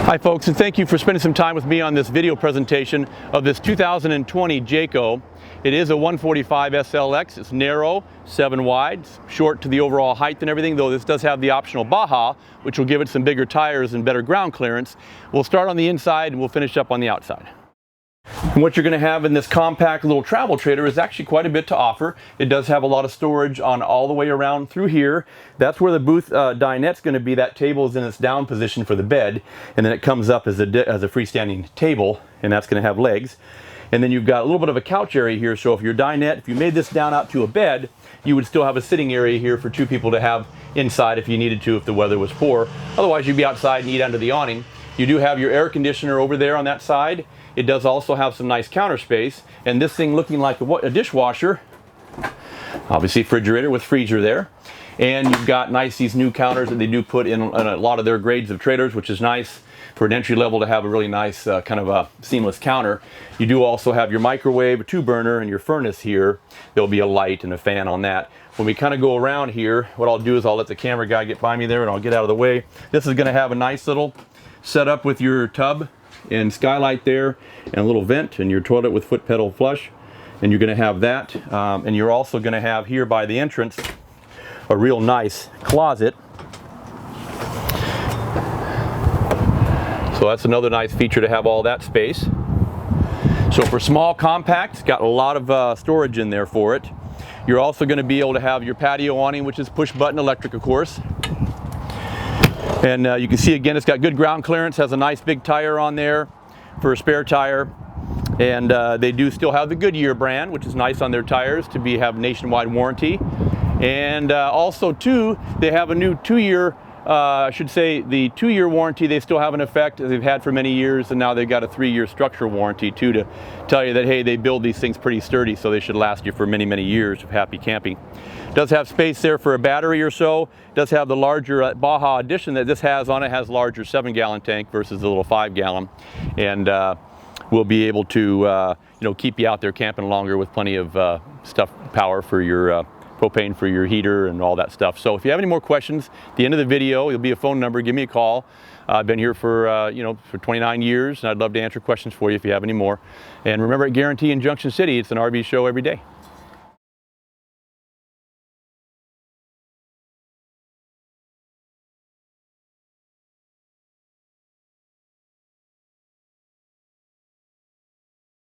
Hi folks, and thank you for spending some time with me on this video presentation of this 2020 Jayco. It is a 145 SLX. It's narrow, 7 wide, short to the overall height and everything, though this does have the optional Baja, which will give it some bigger tires and better ground clearance. We'll start on the inside and we'll finish up on the outside. And what you're going to have in this compact little travel trailer is actually quite a bit to offer. It does have a lot of storage on all the way around through here. That's where the booth dinette's going to be. That table is in its down position for the bed, and then it comes up as a freestanding table, and that's going to have legs. And then you've got a little bit of a couch area here, so if your dinette, if you made this down out to a bed, you would still have a sitting area here for 2 people to have inside if you needed to, if the weather was poor. Otherwise, you'd be outside and eat under the awning. You do have your air conditioner over there on that side. It does also have some nice counter space, and this thing looking like a dishwasher, obviously refrigerator with freezer there. And you've got these new counters that they do put in a lot of their grades of trailers, which is nice for an entry level to have a really nice kind of a seamless counter. You do also have your microwave, a 2-burner, and your furnace here. There'll be a light and a fan on that. When we kind of go around here, what I'll do is I'll let the camera guy get by me there and I'll get out of the way. This is going to have a nice little setup with your tub and skylight there, and a little vent, and your toilet with foot pedal flush, and you're going to have that, and you're also going to have here by the entrance a real nice closet. So that's another nice feature, to have all that space. So for small, compact, it's got a lot of storage in there for it. You're also going to be able to have your patio awning, which is push button electric, of course. And you can see again, it's got good ground clearance, has a nice big tire on there for a spare tire. And they do still have the Goodyear brand, which is nice on their tires to have nationwide warranty. And also too, they have a new 2-year, I should say the 2-year warranty they still have in effect, as they've had for many years, and now they've got a 3-year structural warranty too, to tell you that, hey, they build these things pretty sturdy, so they should last you for many, many years of happy camping. Does have space there for a battery or so. Does have the larger Baja edition that this has on it, has larger 7-gallon tank versus the little 5-gallon, and we'll be able to keep you out there camping longer with plenty of power for your propane for your heater and all that stuff. So if you have any more questions, at the end of the video, there'll be a phone number. Give me a call. I've been here for 29 years, and I'd love to answer questions for you if you have any more. And remember, at Guarantee in Junction City, it's an RV show every day.